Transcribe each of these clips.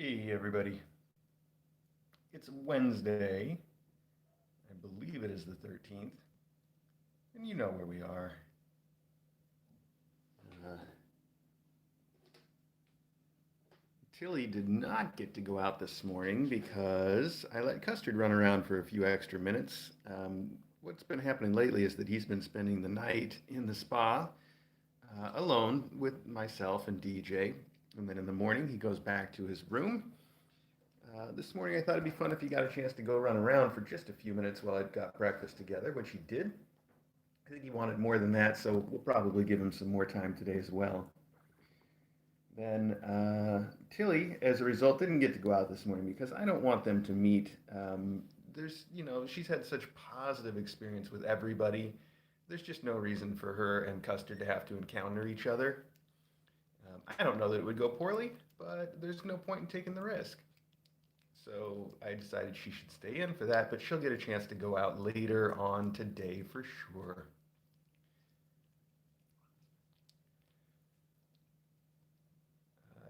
Hey, everybody. It's Wednesday. I believe it is the 13th. And you know where we are. Uh, Tilly did not get to go out this morning because I let Custard run around for a few extra minutes. What's been happening lately is that he's been spending the night in the spa alone with myself and DJ. And then in the morning, he goes back to his room. This morning, I thought it'd be fun if he got a chance to go run around for just a few minutes while I got breakfast together, which he did. I think he wanted more than that, so we'll probably give him some more time today as well. Then Tilly, as a result, didn't get to go out this morning because I don't want them to meet. She's had such positive experience with everybody. There's just no reason for her and Custard to have to encounter each other. I don't know that it would go poorly, but there's no point in taking the risk. So I decided she should stay in for that, but she'll get a chance to go out later on today for sure.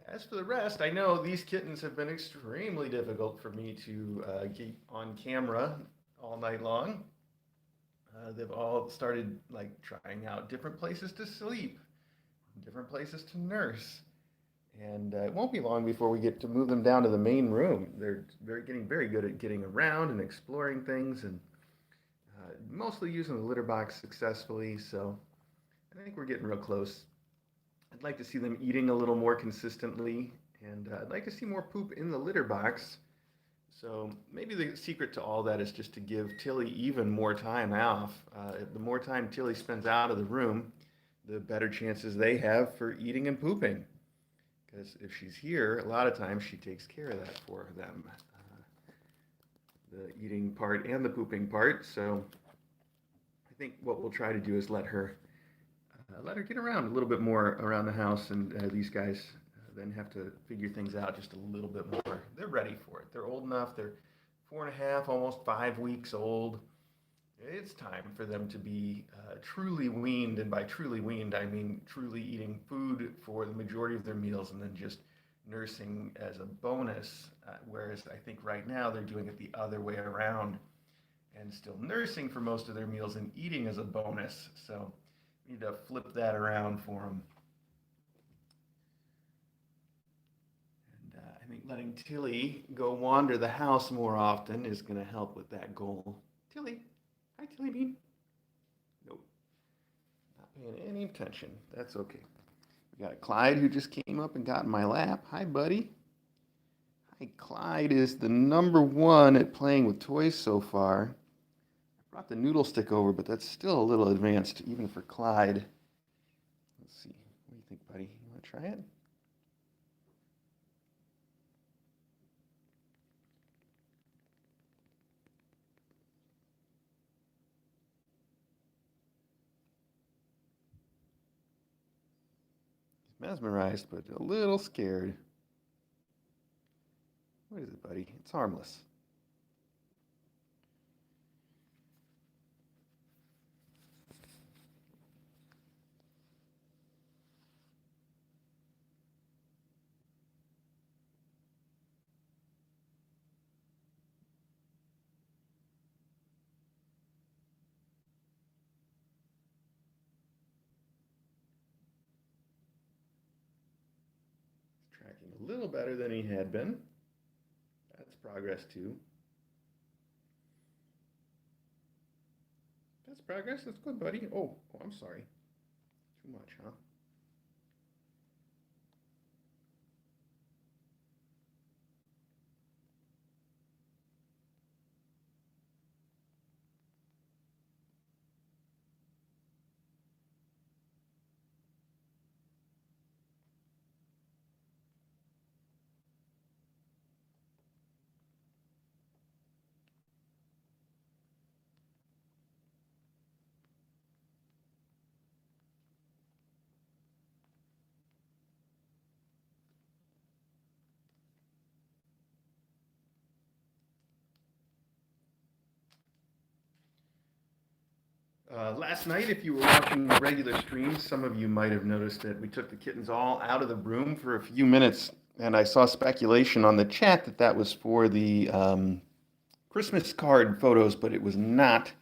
As for the rest, I know these kittens have been extremely difficult for me to keep on camera all night long. They've all started like trying out different places to sleep, different places to nurse. And it won't be long before we get to move them down to the main room. They're getting very good at getting around and exploring things and mostly using the litter box successfully. So I think we're getting real close. I'd like to see them eating a little more consistently, and I'd like to see more poop in the litter box. So maybe the secret to all that is just to give Tilly even more time off. The more time Tilly spends out of the room, the better chances they have for eating and pooping. Because if she's here, a lot of times she takes care of that for them, the eating part and the pooping part. So I think what we'll try to do is let her get around a little bit more around the house, and these guys then have to figure things out just a little bit more. They're ready for it. They're old enough. They're 4.5, almost 5 weeks old. It's time for them to be truly weaned, and by truly weaned, I mean truly eating food for the majority of their meals and then just nursing as a bonus. Whereas I think right now they're doing it the other way around and still nursing for most of their meals and eating as a bonus. So we need to flip that around for them. And I think letting Tilly go wander the house more often is going to help with that goal. Tilly. Hi, Tilly Bean. Nope. Not paying any attention. That's okay. We got Clyde who just came up and got in my lap. Hi, buddy. Hi, Clyde is the #1 at playing with toys so far. I brought the noodle stick over, but that's still a little advanced, even for Clyde. Let's see. What do you think, buddy? You want to try it? Mesmerized, but a little scared. What is it, buddy? It's harmless. He's tracking a little better than he had been. That's progress too. That's progress. That's good, buddy. Oh, I'm sorry. Too much, huh? Last night, if you were watching the regular stream, some of you might have noticed that we took the kittens all out of the room for a few minutes And I saw speculation on the chat that that was for the Christmas card photos, but it was not.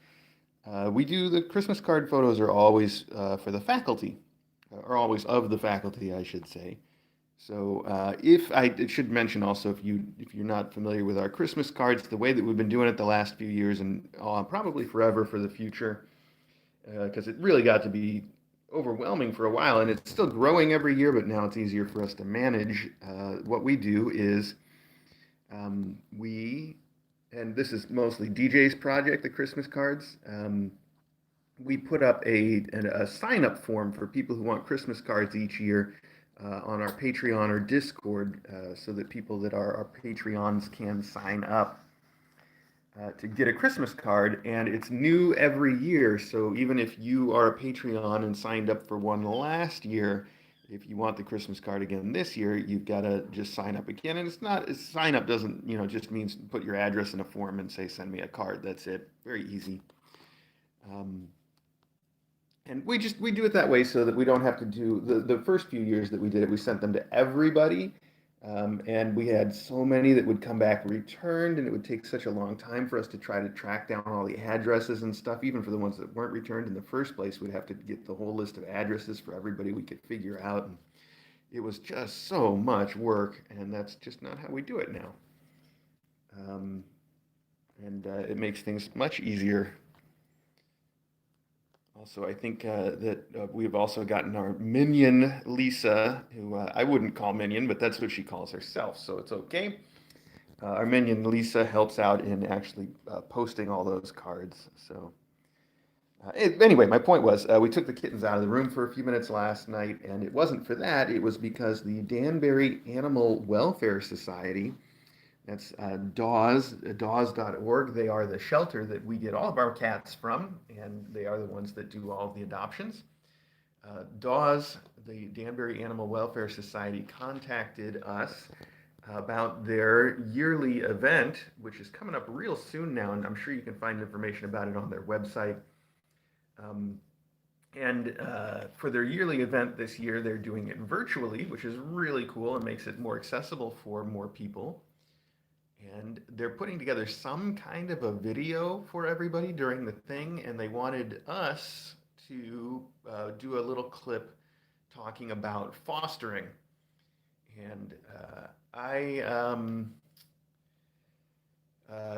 We do the Christmas card photos are always for the faculty, or always of the faculty, I should say. So if I it should mention also, if you're not familiar with our Christmas cards, the way that we've been doing it the last few years and probably forever for the future, because it really got to be overwhelming for a while, and it's still growing every year, but now it's easier for us to manage. What we do is we, and this is mostly DJ's project, the Christmas cards. We put up a sign up form for people who want Christmas cards each year on our Patreon or Discord so that people that are our Patreons can sign up to get a Christmas card. And it's new every year. So even if you are a Patreon and signed up for one last year, if you want the Christmas card again this year, you've got to just sign up again. And sign up doesn't, just means put your address in a form and say, send me a card. That's it. Very easy. Um, and we do it that way so that we don't have to do the first few years that we did it, we sent them to everybody. And we had so many that would come back returned, and it would take such a long time for us to try to track down all the addresses and stuff. Even for the ones that weren't returned in the first place, we'd have to get the whole list of addresses for everybody we could figure out. And it was just so much work, and that's just not how we do it now. Um, and it makes things much easier. Also, I think that we've also gotten our minion, Lisa, who I wouldn't call minion, but that's what she calls herself, so it's okay. Our minion, Lisa, helps out in actually posting all those cards. So, anyway, my point was we took the kittens out of the room for a few minutes last night, and it wasn't for that. It was because the Danbury Animal Welfare Society, that's DAWS.org. They are the shelter that we get all of our cats from, and they are the ones that do all of the adoptions. DAWS, the Danbury Animal Welfare Society, contacted us about their yearly event, which is coming up real soon now, and I'm sure you can find information about it on their website. Um, and for their yearly event this year, they're doing it virtually, which is really cool and makes it more accessible for more people. And they're putting together some kind of a video for everybody during the thing, and they wanted us to do a little clip talking about fostering. And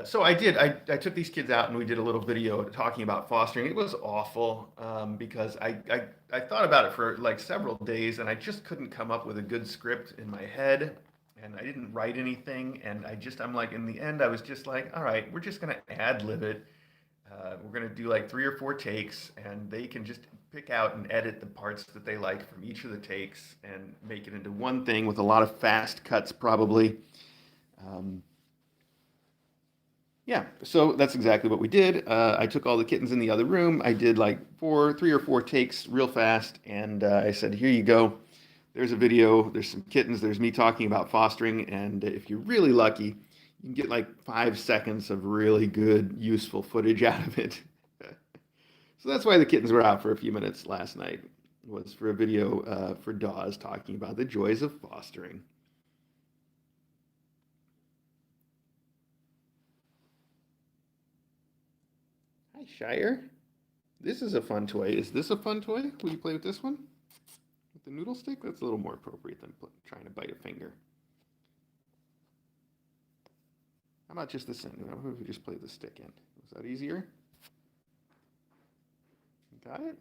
so I did. I took these kids out and we did a little video talking about fostering. It was awful because I thought about it for like several days and I just couldn't come up with a good script in my head. And I didn't write anything. And I'm like, in the end, I was just like, all right, we're just going to ad lib it. We're going to do like 3 or 4 takes and they can just pick out and edit the parts that they like from each of the takes and make it into one thing with a lot of fast cuts, probably. Um, Yeah, so that's exactly what we did. I took all the kittens in the other room. I did like 3 or 4 takes real fast, and I said, "Here you go. There's a video. There's some kittens. There's me talking about fostering, and if you're really lucky, you can get like 5 seconds of really good, useful footage out of it." So that's why the kittens were out for a few minutes last night. Was for a video for Dawes talking about the joys of fostering. Hi, Shire. This is a fun toy. Is this a fun toy? Will you play with this one? With the noodle stick? That's a little more appropriate than trying to bite a finger. How about just the center? How about if we just play the stick in? Is that easier? Got it?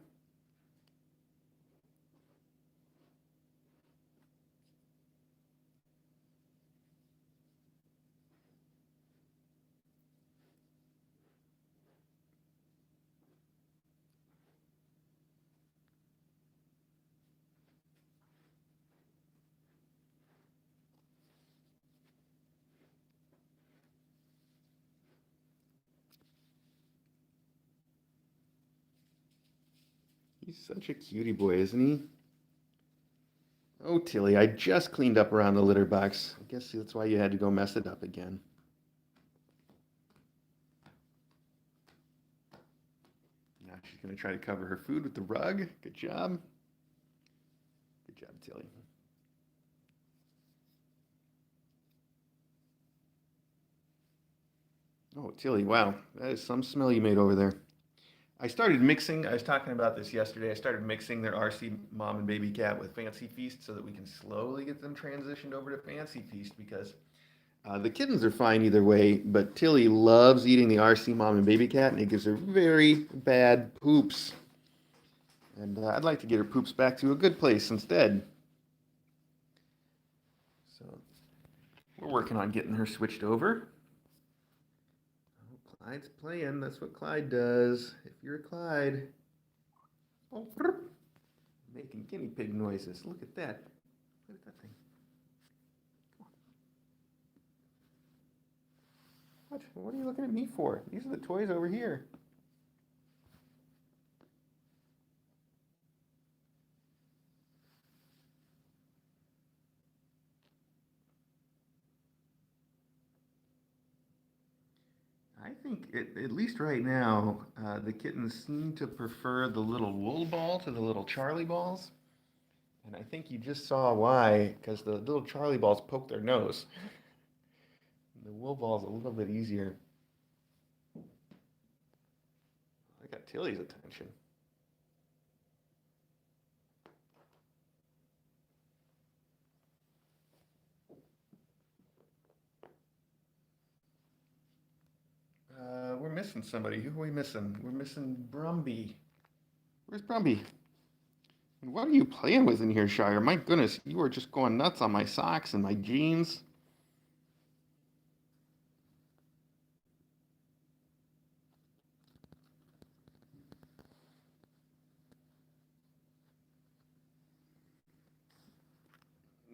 He's such a cutie boy, isn't he? Oh, Tilly, I just cleaned up around the litter box. I guess that's why you had to go mess it up again. Now she's going to try to cover her food with the rug. Good job. Good job, Tilly. Oh, Tilly, wow, that is some smell you made over there. I started mixing, I was talking about this yesterday. I started mixing their RC mom and baby cat with Fancy Feast so that we can slowly get them transitioned over to Fancy Feast because the kittens are fine either way, but Tilly loves eating the RC mom and baby cat and it gives her very bad poops. And I'd like to get her poops back to a good place instead. So we're working on getting her switched over. Oh, Clyde's playing. That's what Clyde does. If you're Clyde, oh, making guinea pig noises. Look at that. Look at that thing. What? What are you looking at me for? These are the toys over here. I think, at least right now, the kittens seem to prefer the little wool ball to the little Charlie balls. And I think you just saw why, because the little Charlie balls poke their nose. The wool ball's a little bit easier. I got Tilly's attention. We're missing somebody. Who are we missing? We're missing Brumby. Where's Brumby? What are you playing with in here, Shire? My goodness, you are just going nuts on my socks and my jeans.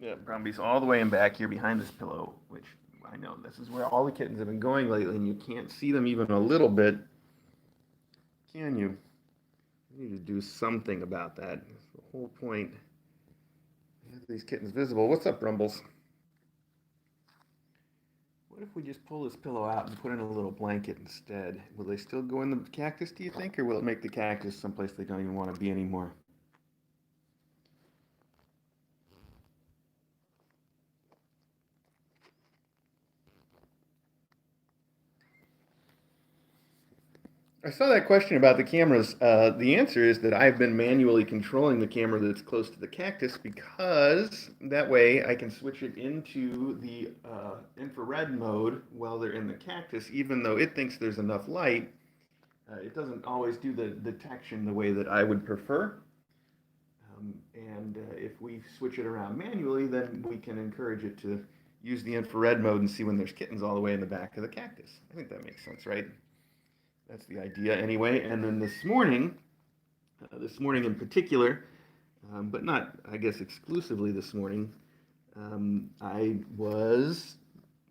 Yeah, Brumby's all the way in back here behind this pillow, which I know this is where all the kittens have been going lately, and you can't see them even a little bit, can you? You need to do something about that. That's the whole point. Have these kittens visible. What's up, Rumbles? What if we just pull this pillow out and put in a little blanket instead? Will they still go in the cactus, do you think, or will it make the cactus someplace they don't even want to be anymore? I saw that question about the cameras. The answer is that I've been manually controlling the camera that's close to the cactus because that way I can switch it into the infrared mode while they're in the cactus, even though it thinks there's enough light. It doesn't always do the detection the way that I would prefer. And if we switch it around manually, then we can encourage it to use the infrared mode and see when there's kittens all the way in the back of the cactus. I think that makes sense, right? That's the idea anyway. And then this morning in particular, but not, I guess, exclusively this morning, I was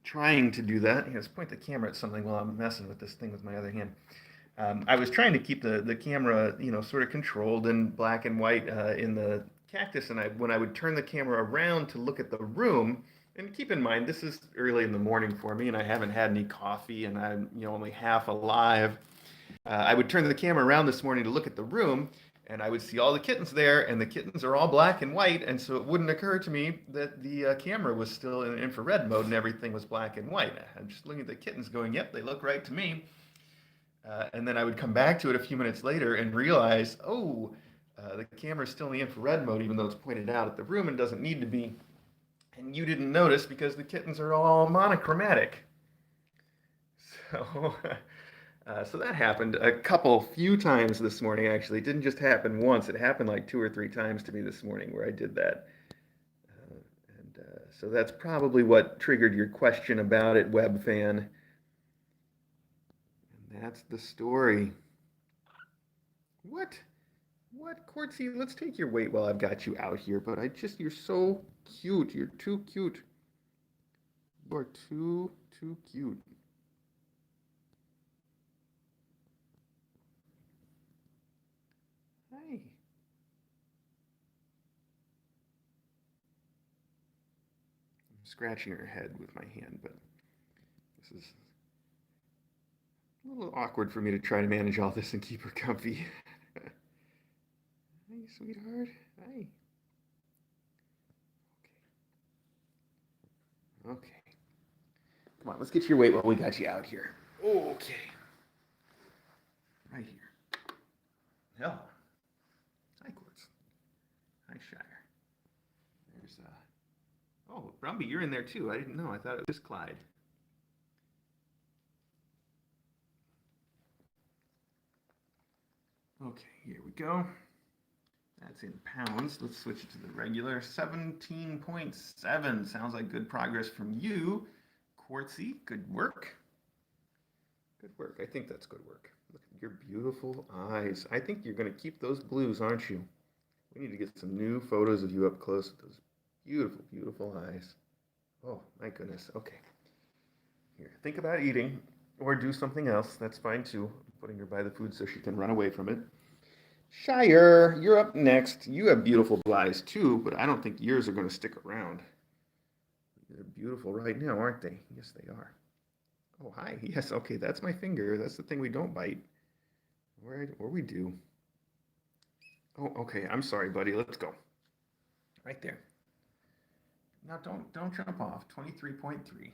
trying to do that. Let's point the camera at something while I'm messing with this thing with my other hand. I was trying to keep the camera, sort of controlled in black and white in the cactus. And when I would turn the camera around to look at the room, and keep in mind, this is early in the morning for me, and I haven't had any coffee, and I'm, only half alive. I would turn the camera around this morning to look at the room, and I would see all the kittens there, and the kittens are all black and white, and so it wouldn't occur to me that the camera was still in infrared mode and everything was black and white. I'm just looking at the kittens going, yep, they look right to me. And then I would come back to it a few minutes later and realize, oh, the camera's still in the infrared mode, even though it's pointed out at the room and doesn't need to be. And you didn't notice because the kittens are all monochromatic. So so that happened few times this morning, actually. It didn't just happen once. It happened like 2 or 3 times to me this morning where I did that. And so that's probably what triggered your question about it, web fan. And that's the story. What? What, Quartzy? Let's take your weight while I've got you out here. But you're so cute. You're too cute. You are too cute. Hi. I'm scratching her head with my hand, but this is a little awkward for me to try to manage all this and keep her comfy. Hi, sweetheart. Hi. Okay. Okay. Come on, let's get your weight while we got you out here. Okay. Right here. Hello. Hi, Quartz. Hi, Shire. There's, oh, Brumby, you're in there too. I didn't know. I thought it was just Clyde. Okay, here we go. That's in pounds. Let's switch it to the regular. 17.7. Sounds like good progress from you. Quartzy, good work. Good work. I think that's good work. Look at your beautiful eyes. I think you're going to keep those blues, aren't you? We need to get some new photos of you up close with those beautiful, beautiful eyes. Oh, my goodness. Okay. Here, think about eating or do something else. That's fine too. I'm putting her by the food so she can run away from it. Shire, you're up next. You have beautiful eyes too, but I don't think yours are going to stick around. They're beautiful right now, aren't they? Yes, they are. Oh, hi. Yes, okay, that's my finger. That's the thing we don't bite. Or we do. Oh, okay. I'm sorry, buddy. Let's go. Right there. Now don't jump off. 23.3.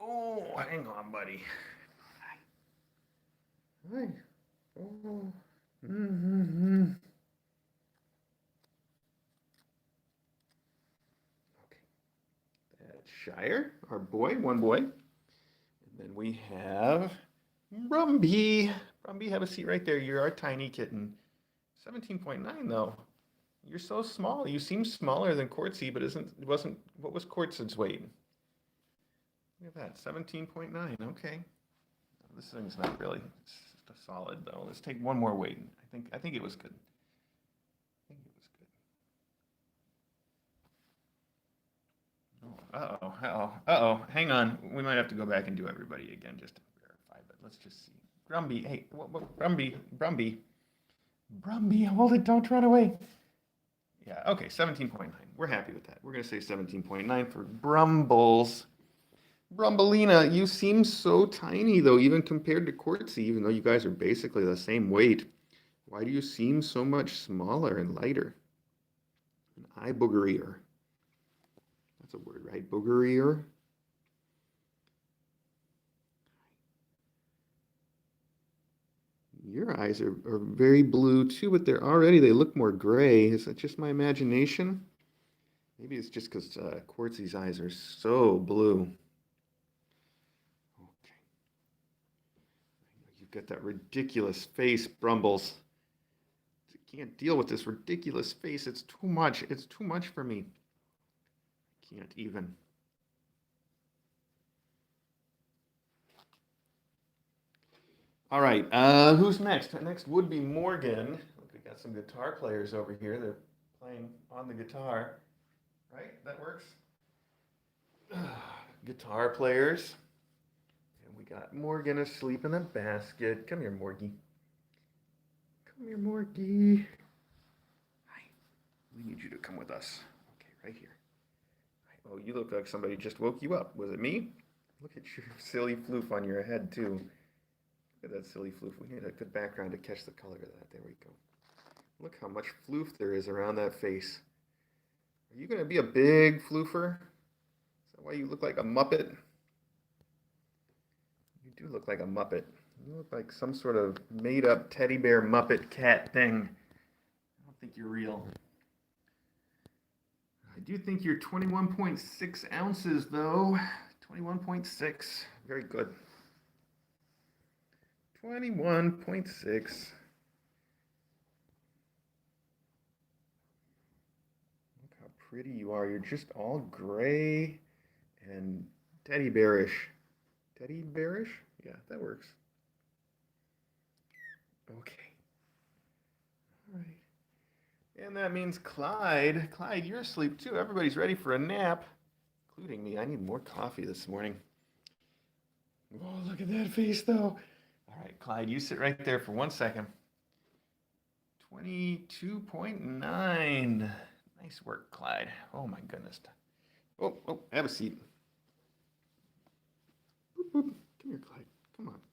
Oh, hang on, buddy. Hi. Oh. Mm-hmm. Okay. That's Shire, our boy, one boy. And then we have Brumby. Brumby, have a seat right there. You're our tiny kitten. 17.9 though. You're so small. You seem smaller than Quartzy, but wasn't what was Quartz's weight? Look at that. 17.9. Okay. This thing's not really it's a solid though. Let's take one more weight. I think it was good. I think it was good. Oh, uh-oh. Hang on. We might have to go back and do everybody again just to verify, but let's just see. Brumby, hey, Brumby, hold it, don't run away. Yeah, okay, 17.9. We're happy with that. We're going to say 17.9 for Brumbles. Brumbelina, you seem so tiny, though, even compared to Quartzy, even though you guys are basically the same weight. Why do you seem so much smaller and lighter? An eye boogerier. That's a word, right? Boogerier. Your eyes are very blue, too, but they look more gray. Is that just my imagination? Maybe it's just because Quartzy's eyes are so blue. Okay. You've got that ridiculous face, Brumbles. I can't deal with this ridiculous face. It's too much. It's too much for me. I can't even. All right. Who's next? Next would be Morgan. We got some guitar players over here. They're playing on the guitar. Right? That works. Guitar players. And we got Morgan asleep in a basket. Come here, Morgie. Come here, Morgie. Hi. We need you to come with us. Okay, right here. Oh, you look like somebody just woke you up. Was it me? Look at your silly floof on your head, too. Look at that silly floof. We need a good background to catch the color of that. There we go. Look how much floof there is around that face. Are you going to be a big floofer? Is that why you look like a Muppet? You do look like a Muppet. You look like some sort of made-up teddy bear Muppet cat thing. I don't think you're real. I do think you're 21.6 ounces, though. 21.6. Very good. 21.6. Look how pretty you are. You're just all gray and teddy bearish. Teddy bearish? Yeah, that works. Okay. All right. And that means Clyde. Clyde, you're asleep too. Everybody's ready for a nap, including me. I need more coffee this morning. Oh, look at that face, though. All right, Clyde, you sit right there for 1 second. 22.9. Nice work, Clyde. Oh, my goodness. Oh, have a seat. Boop, boop. Come here, Clyde.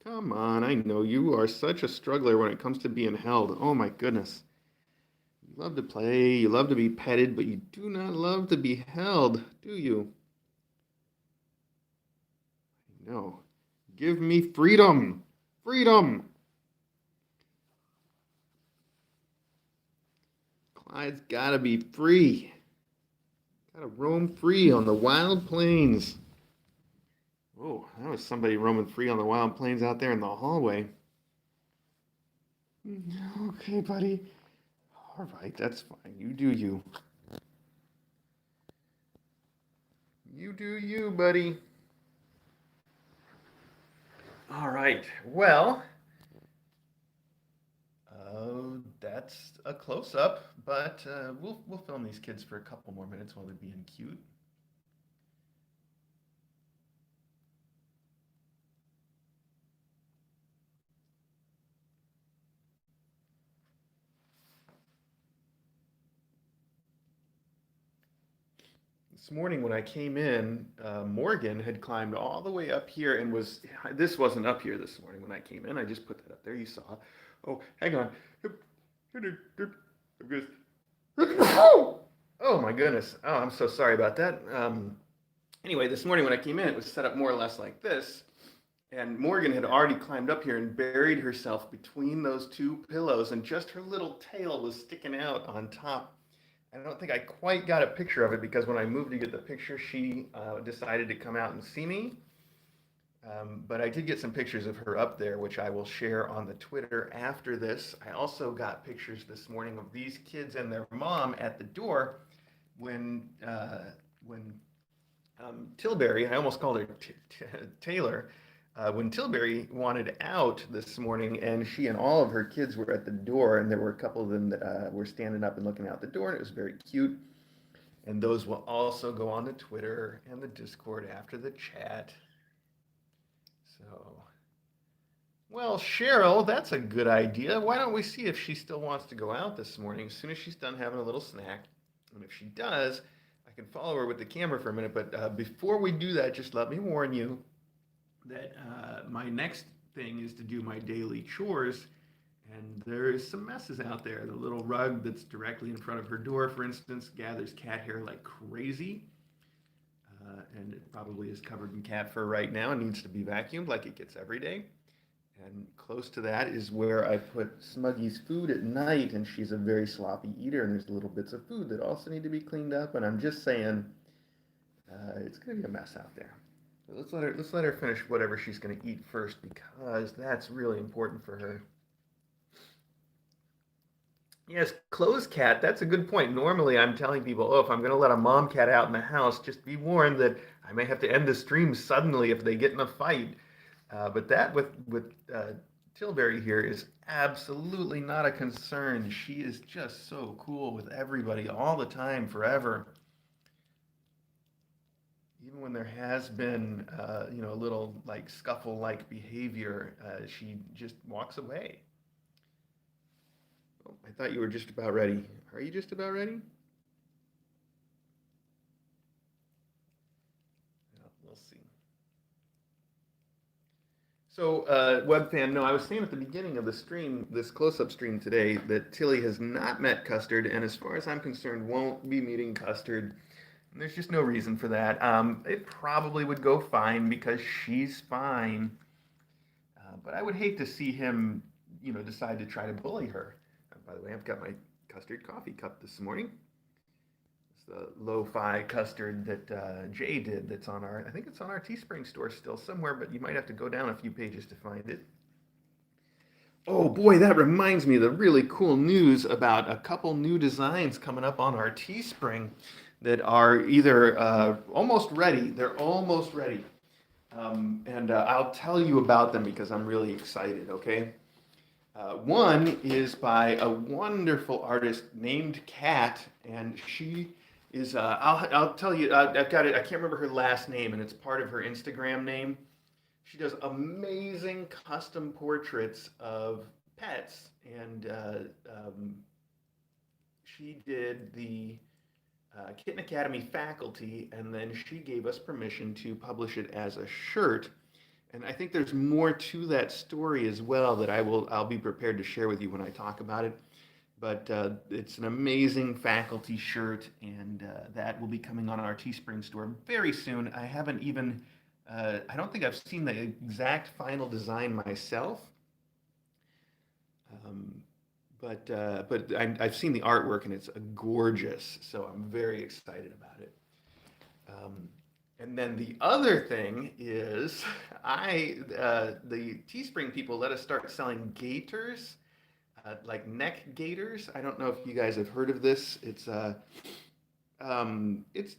Come on. I know you are such a struggler when it comes to being held. Oh, my goodness. You love to play, you love to be petted, but you do not love to be held, do you? No. Give me freedom. Freedom. Clyde's got to be free. Got to roam free on the wild plains. Oh, that was somebody roaming free on the wild plains out there in the hallway. Okay, buddy. All right, that's fine. You do you. You do you, buddy. All right. Well, that's a close up, but we'll film these kids for a couple more minutes while they're being cute. This morning when I came in, Morgan had climbed all the way up here and this wasn't up here this morning when I came in. I just put that up there. You saw. Oh, hang on. Oh my goodness. Oh, I'm so sorry about that. Anyway, this morning when I came in, it was set up more or less like this. And Morgan had already climbed up here and buried herself between those two pillows, and just her little tail was sticking out on top. I don't think I quite got a picture of it because when I moved to get the picture, she decided to come out and see me. But I did get some pictures of her up there, which I will share on the Twitter after this. I also got pictures this morning of these kids and their mom at the door when Tilbury, I almost called her Taylor, when Tilbury wanted out this morning, and she and all of her kids were at the door, and there were a couple of them that were standing up and looking out the door, and it was very cute. And those will also go on the Twitter and the Discord after the chat. So, well, Cheryl, that's a good idea. Why don't we see if she still wants to go out this morning as soon as she's done having a little snack? And if she does, I can follow her with the camera for a minute. But before we do that, just let me warn you that my next thing is to do my daily chores. And there's some messes out there. The little rug that's directly in front of her door, for instance, gathers cat hair like crazy. And it probably is covered in cat fur right now and needs to be vacuumed like it gets every day. And close to that is where I put Smuggy's food at night, and she's a very sloppy eater, and there's little bits of food that also need to be cleaned up. And I'm just saying, it's going to be a mess out there. But let's let her finish whatever she's going to eat first, because that's really important for her. Yes, closed cat, that's a good point. Normally I'm telling people, oh, if I'm going to let a mom cat out in the house, just be warned that I may have to end the stream suddenly if they get in a fight. But that with Tilbury here is absolutely not a concern. She is just so cool with everybody all the time, forever. Even when there has been, a little like scuffle-like behavior, she just walks away. Oh, I thought you were just about ready. Are you just about ready? Well, we'll see. So, webfan, no, I was saying at the beginning of the stream, this close-up stream today, that Tilly has not met Custard, and as far as I'm concerned, won't be meeting Custard. And there's just no reason for that. It probably would go fine because she's fine. But I would hate to see him, decide to try to bully her. By the way, I've got my custard coffee cup this morning. It's the lo-fi custard that Jay did. I think it's on our Teespring store still somewhere, but you might have to go down a few pages to find it. Oh boy, that reminds me of the really cool news about a couple new designs coming up on our Teespring that are either almost ready. They're almost ready. And I'll tell you about them because I'm really excited, okay? One is by a wonderful artist named Kat, and she is, I'll tell you, I've got it, I can't remember her last name, and it's part of her Instagram name. She does amazing custom portraits of pets, and she did the Kitten Academy faculty, and then she gave us permission to publish it as a shirt. And I think there's more to that story as well that I'll be prepared to share with you when I talk about it. But it's an amazing faculty shirt, and that will be coming on our Teespring store very soon. I haven't even I don't think I've seen the exact final design myself, um, I've seen the artwork and it's gorgeous, so I'm very excited about it. Um, and then the other thing is, the Teespring people let us start selling gaiters, like neck gaiters. I don't know if you guys have heard of this. It's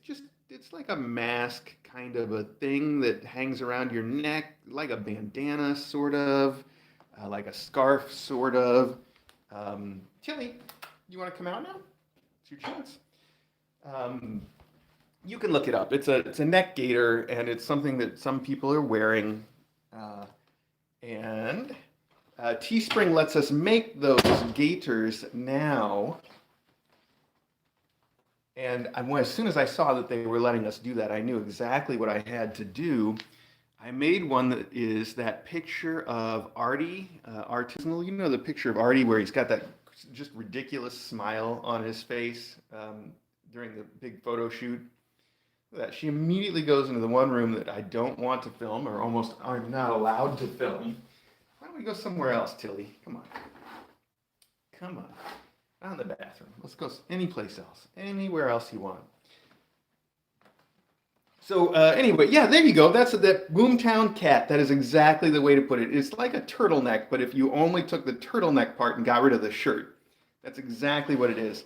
just it's like a mask kind of a thing that hangs around your neck, like a bandana, sort of, like a scarf, sort of. Tilly, you want to come out now? It's your chance. Um, you can look it up. It's a neck gaiter, and it's something that some people are wearing. Uh, and Teespring lets us make those gaiters now. And as soon as I saw that they were letting us do that, I knew exactly what I had to do. I made one that is that picture of Artie, artisanal. You know the picture of Artie where he's got that just ridiculous smile on his face during the big photo shoot. That she immediately goes into the one room that I don't want to film, or almost I'm not allowed to film. Why don't we go somewhere else, Tilly? Come on. Come on. Not in the bathroom. Let's go any place else. Anywhere else you want. So anyway, yeah, there you go. That's that Boomtown cat. That is exactly the way to put it. It's like a turtleneck, but if you only took the turtleneck part and got rid of the shirt, that's exactly what it is.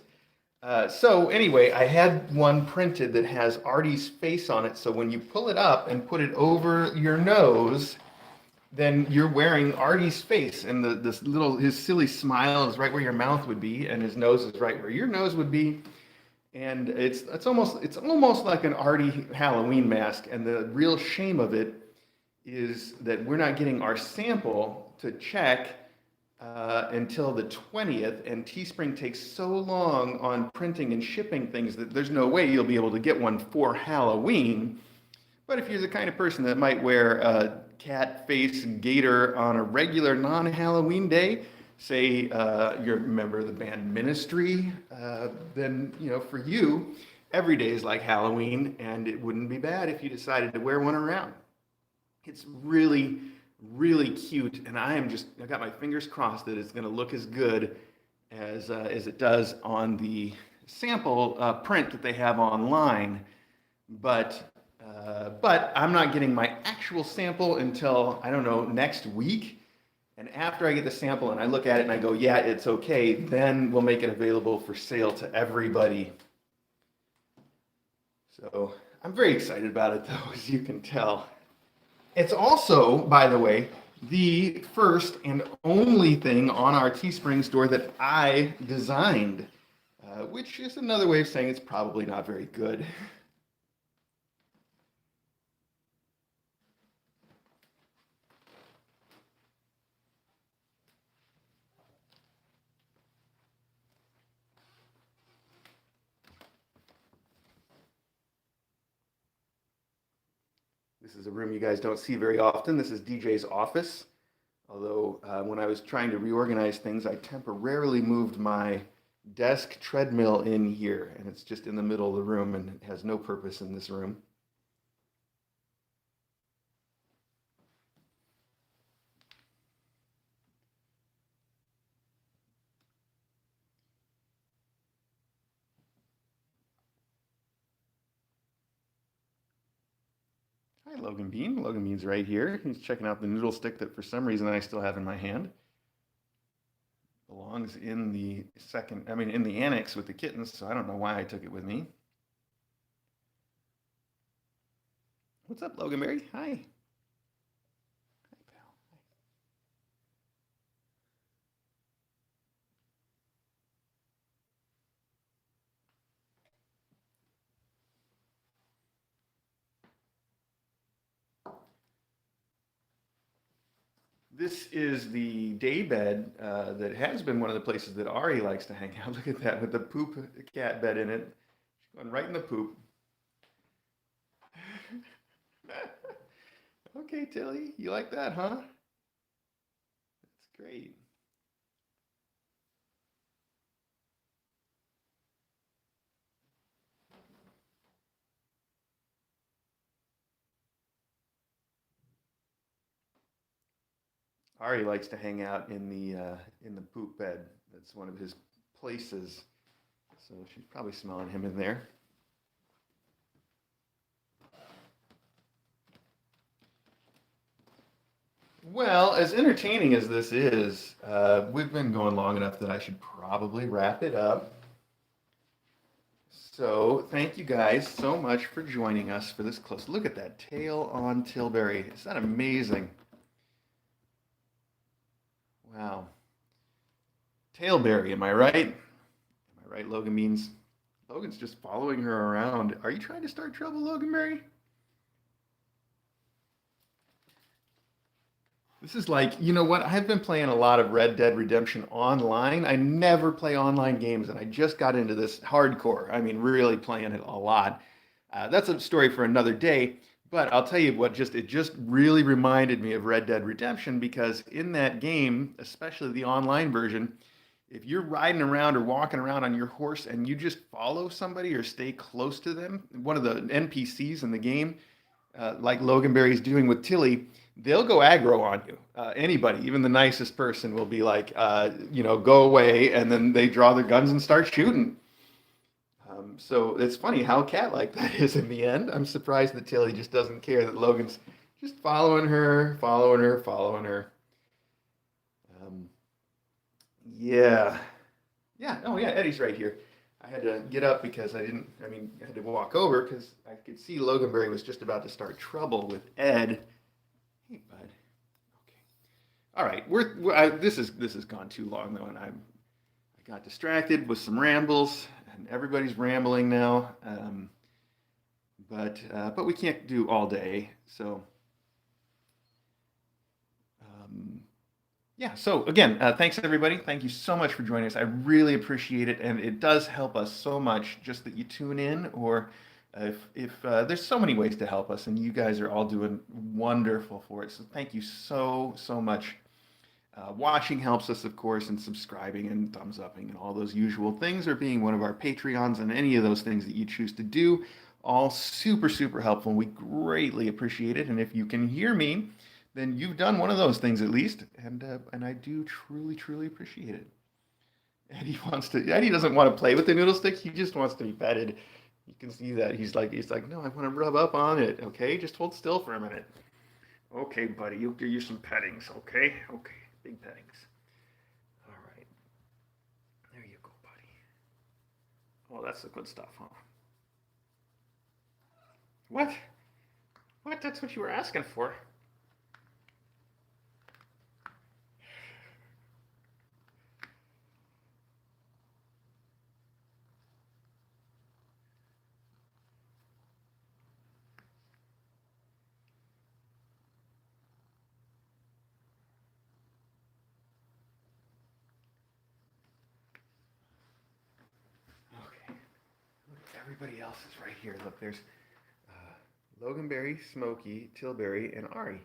So anyway, I had one printed that has Artie's face on it. So when you pull it up and put it over your nose, then you're wearing Artie's face, and this little his silly smile is right where your mouth would be, and his nose is right where your nose would be, and it's almost like an Artie Halloween mask. And the real shame of it is that we're not getting our sample to check until the 20th, and Teespring takes so long on printing and shipping things that there's no way you'll be able to get one for Halloween. But if you're the kind of person that might wear a cat face gaiter on a regular non-Halloween day, say you're a member of the band Ministry, then for you, every day is like Halloween, and it wouldn't be bad if you decided to wear one around. It's really, really cute, and I got my fingers crossed that it's going to look as good as it does on the sample print that they have online. But I'm not getting my actual sample until, I don't know, next week. And after I get the sample and I look at it and I go, yeah, it's okay, then we'll make it available for sale to everybody. So I'm very excited about it, though, as you can tell. It's also, by the way, the first and only thing on our Teespring store that I designed, which is another way of saying it's probably not very good. This is a room you guys don't see very often. This is DJ's office. Although when I was trying to reorganize things, I temporarily moved my desk treadmill in here, and it's just in the middle of the room and it has no purpose in this room. Hi, Logan Bean. Logan Bean's right here. He's checking out the noodle stick that for some reason I still have in my hand. Belongs in in the annex with the kittens, so I don't know why I took it with me. What's up, Logan Berry? Hi. Hi, pal. This is the day bed that has been one of the places that Ari likes to hang out. Look at that with the poop cat bed in it. She's going right in the poop. Okay, Tilly, you like that, huh? That's great. Ari likes to hang out in the poop bed. That's one of his places. So she's probably smelling him in there. Well, as entertaining as this is, we've been going long enough that I should probably wrap it up. So, thank you guys so much for joining us for this close. Look at that tail on Tilbury. Is that amazing? Wow. Tailberry, am I right? Am I right, Logan means? Logan's just following her around. Are you trying to start trouble, Loganberry? This is like, you know what? I've been playing a lot of Red Dead Redemption online. I never play online games, and I just got into this hardcore. I mean, really playing it a lot. That's a story for another day. But I'll tell you what, just it just really reminded me of Red Dead Redemption because in that game, especially the online version, if you're riding around or walking around on your horse and you just follow somebody or stay close to them, one of the NPCs in the game, like Loganberry's doing with Tilly, they'll go aggro on you. Anybody, even the nicest person, will be like, go away, and then they draw their guns and start shooting. So it's funny how cat-like that is in the end. I'm surprised that Tilly just doesn't care that Logan's just following her, following her, following her. Um, yeah, yeah. Oh yeah, Eddie's right here. I had to get up because I had to walk over because I could see Loganberry was just about to start trouble with Ed. Hey, bud. Okay. All right. This has gone too long though, and I got distracted with some rambles, and everybody's rambling now. But we can't do all day, so um, yeah. So again, thanks everybody. Thank you so much for joining us. I really appreciate it, and it does help us so much just that you tune in, or if there's so many ways to help us, and you guys are all doing wonderful for it. So thank you so much. Watching helps us, of course, and subscribing and thumbs upping and all those usual things, or being one of our Patreons and any of those things that you choose to do. All super helpful. We greatly appreciate it. And if you can hear me, then you've done one of those things at least, and I do truly appreciate it. Eddie doesn't want to play with the noodle stick. He just wants to be petted. You can see that he's like, no, I want to rub up on it. Okay, just hold still for a minute. Okay, buddy, you'll give you some pettings. Okay, big pettings. All right, there you go, buddy. Oh, that's the good stuff, huh? What? What? That's what you were asking for. Okay. Everybody else is right here. Look, there's Loganberry, Smokey, Tilbury, and Ari.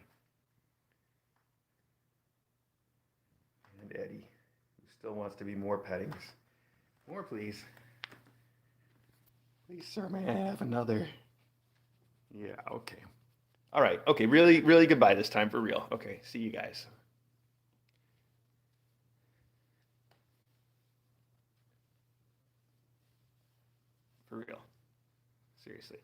And Eddie, who still wants to be more pettings. More, please. Please, sir, may I have another? Yeah, okay. All right, okay, really goodbye this time for real. Okay, see you guys. For real. Seriously.